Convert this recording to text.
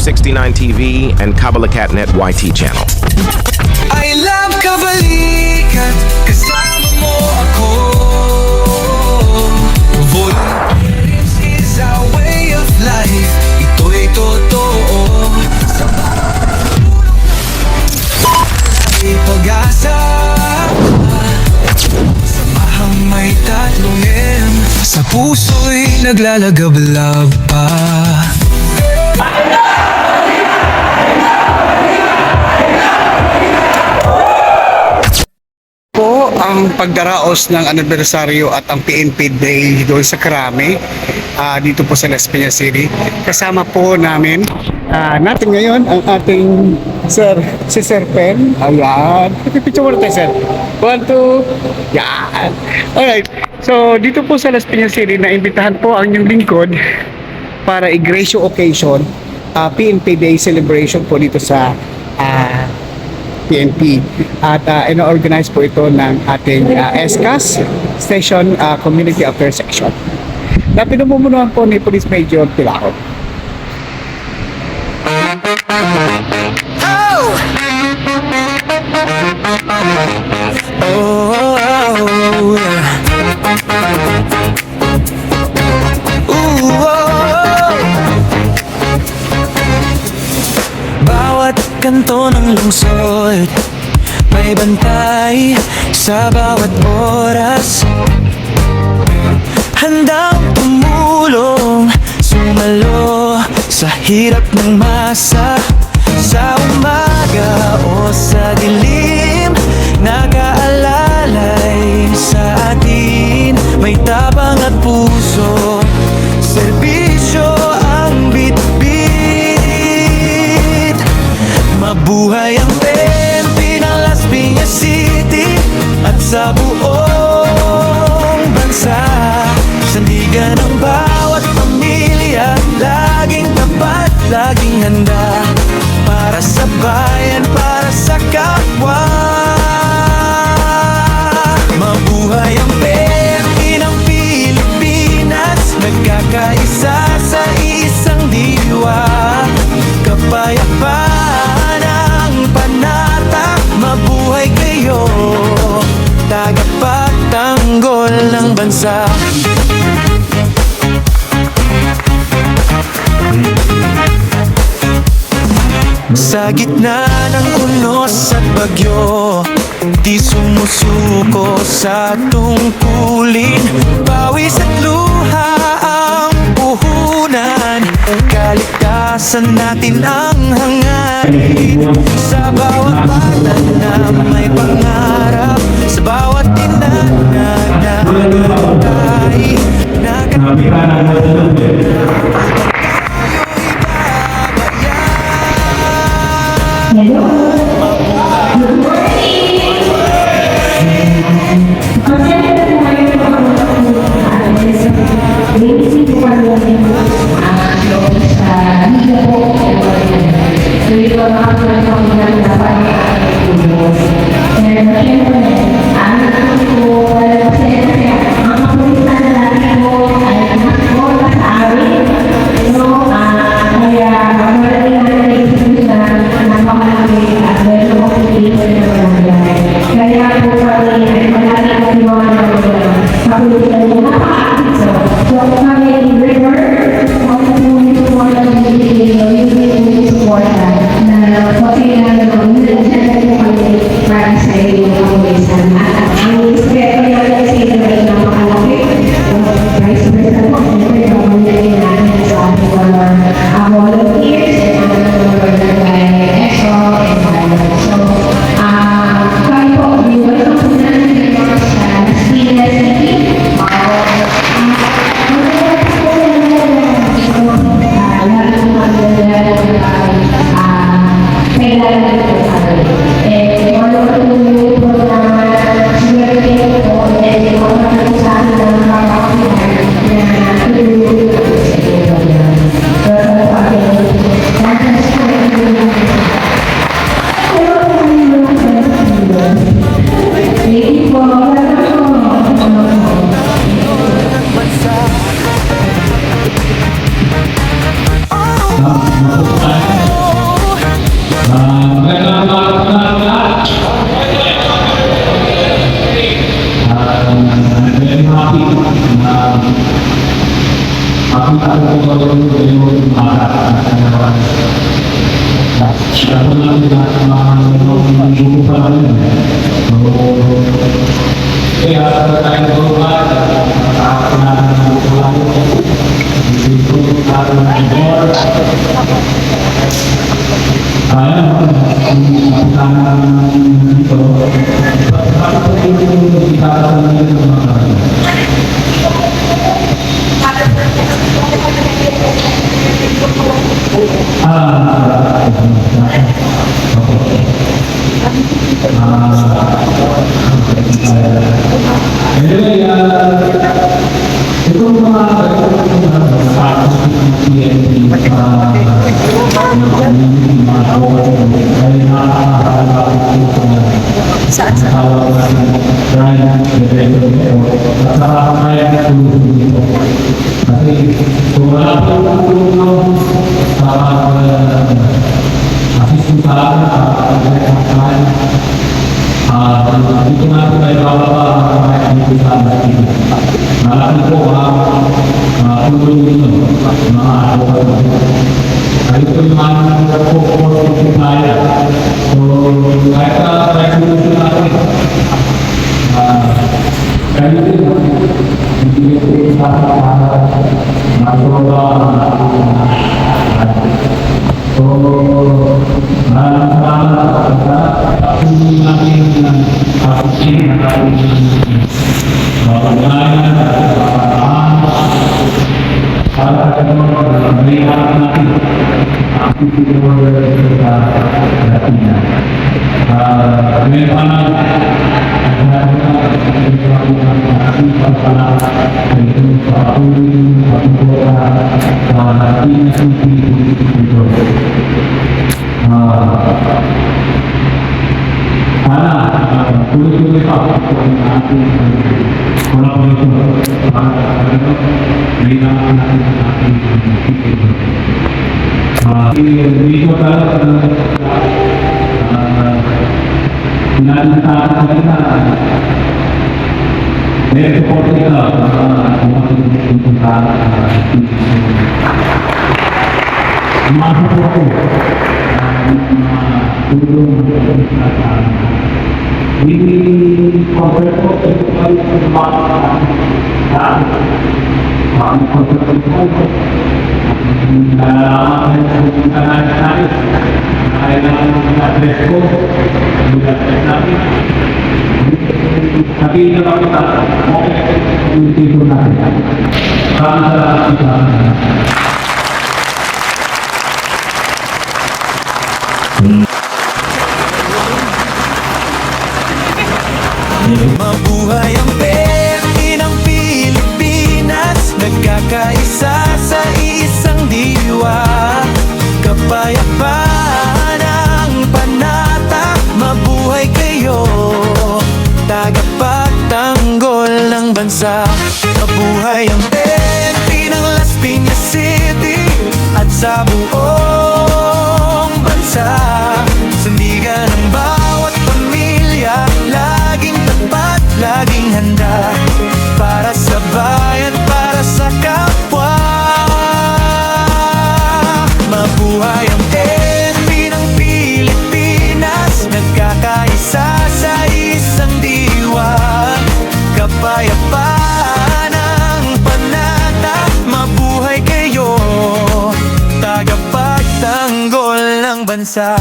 69 TV and Kabalakatnet YT channel. I love Kabalikat, kasama mo ako. Volunteers is our way of life. Ito'y totoo. Sa may pag-asa, samahang may tatlong M. Sa puso'y naglalagablab pa. Po ang pagdaraos ng anibersaryo at ang PNP Day doon sa Krame, dito po sa Las Piñas City. Kasama po natin ngayon ang ating si Sir Pen. Ayan. Picture mo na tayo, Sir. 1, 2. Yan. Alright. So, dito po sa Las Piñas City, naimbitahan po ang inyong lingkod para i-grace occasion, PNP Day celebration po dito sa PNP at ino-organize po ito ng ating SCAS Station Community Affairs Section na pinamumunuan po ni Police Major Tilao. Bawat kanto ng lungsod may bantay sa bawat oras. Handang tumulong, sumalo sa hirap ng masa. Sa umaga o sa dilim, nag-aalalay sa atin. May tapang at puso, serbisyo ang bit-bit. Mabuhay ang PNP ng Las Piñas City at sa buong bansa. Sandigan ng bawat pamilya, laging tapat, laging handa. Para sa bayan, para sa kapwa. Mabuhay ang PNP ng Pilipinas, nagkakaisa sa isang diwa. Kapayapaan ang panata, mabuhay kayo, tagapagtanggol ng bansa. Sa gitna ng unos at bagyo, di sumusuko sa tungkulin. Pawis at luha ang puhunan, kaligtasan natin ang hangarin. Sa bawat bata na may pangarap, sa bawat tinanag na nagtay, Ang makita ko po yung ako lang mga grupo pa lang yun. So, kaya tayo ko ba, nakakakunahan ng grupo lang yun. Dito, parang more. Ayan, kung nakakana dito, bakit po yung itatasan nyo ng mga anyway, itong mga kasi kung wala po yung tulong sa assist sa dito natin ay bababa dito sa atin. Malaki po tulong dito, mga advokat. Kahit ito yung mga po tayo. So, kahit resolution natin, kahit ito, hindi ito isa so, maraming salamat sa patuloy natin ng pag-ibig na tayo pag-ibig para sa malihat natin ang pagkikita sa Latina. Ngayon pa na tuloy-tuloy pa ang ating collaboration para kailangan natin ang ating dito talaga natin sa ating kanina may support nila kung matutuntan ang mga support ko tulong sa hindi compare ko ito pa rin sa mga compare ko nalalaman ko sa natin kailangan ng address ko yung address natin sabihin na lang kita yung tito natin para sa isa Mabuhay ang PNP ng Pilipinas, nagkakaisa sa isang diwa. Kapayapaan ang panata, mabuhay kayo, tagapagtanggol ng bansa. Mabuhay ang PNP ng Las Piñas City at sa buong bansa. Sandigan ng bawat pamilya, laging tapat, laging handa para sa bayan, para sa kapwa. Mabuhay ang PNP ng Pilipinas, nagkakaisa sa isang diwa. Kapayapaan ang panata, mabuhay kayo, tagapagtanggol ng bansa.